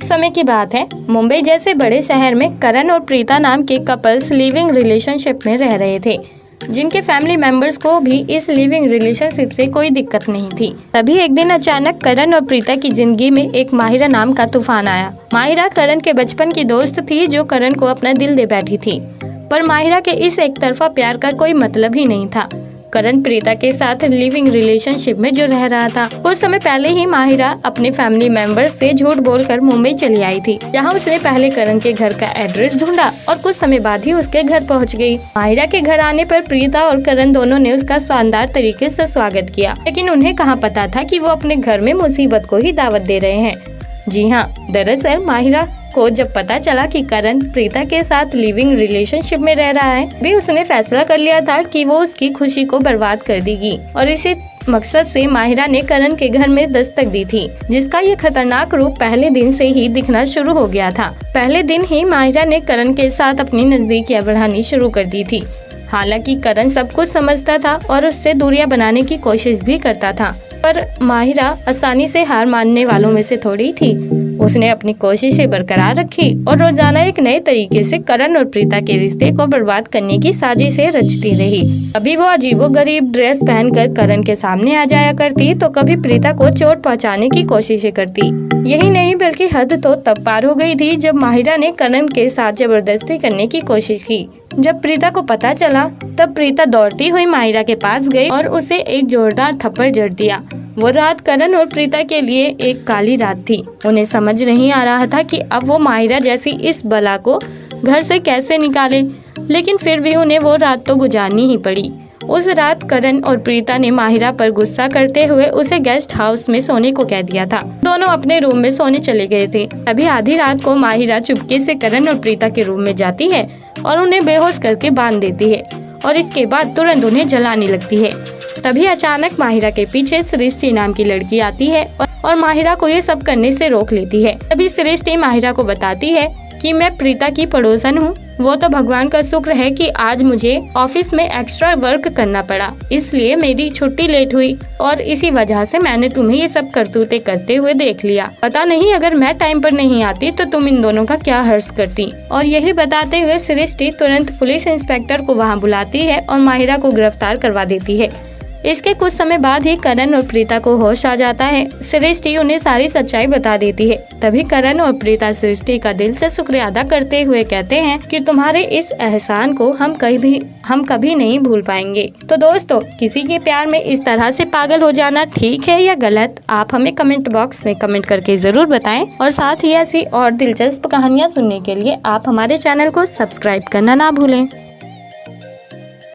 एक समय की बात है, मुंबई जैसे बड़े शहर में करण और प्रीता नाम के कपल्स लिविंग रिलेशनशिप में रह रहे थे, जिनके फैमिली मेंबर्स को भी इस लिविंग रिलेशनशिप से कोई दिक्कत नहीं थी। तभी एक दिन अचानक करण और प्रीता की जिंदगी में एक माहिरा नाम का तूफान आया। माहिरा करण के बचपन की दोस्त थी, जो करण को अपना दिल दे बैठी थी, पर माहिरा के इस एक तरफा प्यार का कोई मतलब ही नहीं था। करण प्रीता के साथ लिविंग रिलेशनशिप में जो रह रहा था, कुछ समय पहले ही माहिरा अपने फैमिली मेंबर्स से झूठ बोलकर मुंबई चली आई थी। यहाँ उसने पहले करण के घर का एड्रेस ढूंढा और कुछ समय बाद ही उसके घर पहुँच गई। माहिरा के घर आने पर प्रीता और करण दोनों ने उसका शानदार तरीके से स्वागत किया, लेकिन उन्हें कहाँ पता था कि वो अपने घर में मुसीबत को ही दावत दे रहे हैं। जी हाँ, दरअसल माहिरा को जब पता चला कि करण प्रीता के साथ लिविंग रिलेशनशिप में रह रहा है, भी उसने फैसला कर लिया था कि वो उसकी खुशी को बर्बाद कर देगी, और इसी मकसद से माहिरा ने करण के घर में दस्तक दी थी, जिसका ये खतरनाक रूप पहले दिन से ही दिखना शुरू हो गया था। पहले दिन ही माहिरा ने करण के साथ अपनी नजदीकियां बढ़ानी शुरू कर दी थी। हालांकि करण सब कुछ समझता था और उससे दूरियां बनाने की कोशिश भी करता था, पर माहिरा आसानी से हार मानने वालों में से थोड़ी थी। उसने अपनी कोशिशें बरकरार रखी और रोजाना एक नए तरीके से करण और प्रीता के रिश्ते को बर्बाद करने की साजिशें रचती रही। कभी वो अजीबोगरीब ड्रेस पहनकर करण के सामने आ जाया करती, तो कभी प्रीता को चोट पहुंचाने की कोशिशें करती। यही नहीं बल्कि हद तो तब पार हो गई थी जब माहिरा ने करण के साथ जबरदस्ती करने की कोशिश की। जब प्रीता को पता चला, तब प्रीता दौड़ती हुई माहिरा के पास गई और उसे एक जोरदार थप्पड़ जड़ दिया। वो रात करण और प्रीता के लिए एक काली रात थी। उन्हें समझ नहीं आ रहा था कि अब वो माहिरा जैसी इस बला को घर से कैसे निकाले, लेकिन फिर भी उन्हें वो रात तो गुजारनी ही पड़ी। उस रात करण और प्रीता ने माहिरा पर गुस्सा करते हुए उसे गेस्ट हाउस में सोने को कह दिया था। दोनों अपने रूम में सोने चले गए थे। तभी आधी रात को माहिरा चुपके से करण और प्रीता के रूम में जाती है और उन्हें बेहोश करके बांध देती है, और इसके बाद तुरंत उन्हें जलाने लगती है। तभी अचानक माहिरा के पीछे सृष्टि नाम की लड़की आती है और माहिरा को ये सब करने से रोक लेती है। तभी सृष्टि माहिरा को बताती है कि मैं प्रीता की पड़ोसन हूँ। वो तो भगवान का शुक्र है कि आज मुझे ऑफिस में एक्स्ट्रा वर्क करना पड़ा, इसलिए मेरी छुट्टी लेट हुई, और इसी वजह से मैंने तुम्हें ये सब करतूते करते हुए देख लिया। पता नहीं अगर मैं टाइम पर नहीं आती तो तुम इन दोनों का क्या हर्ष करती। और यही बताते हुए सृष्टि तुरंत पुलिस इंस्पेक्टर को वहाँ बुलाती है और माहिरा को गिरफ्तार करवा देती है। इसके कुछ समय बाद ही करण और प्रीता को होश आ जाता है। सृष्टि उन्हें सारी सच्चाई बता देती है। तभी करण और प्रीता सृष्टि का दिल से शुक्रिया अदा करते हुए कहते हैं कि तुम्हारे इस एहसान को हम कभी नहीं भूल पाएंगे। तो दोस्तों, किसी के प्यार में इस तरह से पागल हो जाना ठीक है या गलत, आप हमें कमेंट बॉक्स में कमेंट करके जरूर बताएं। और साथ ही ऐसी और दिलचस्प कहानियाँ सुनने के लिए आप हमारे चैनल को सब्सक्राइब करना ना भूलें।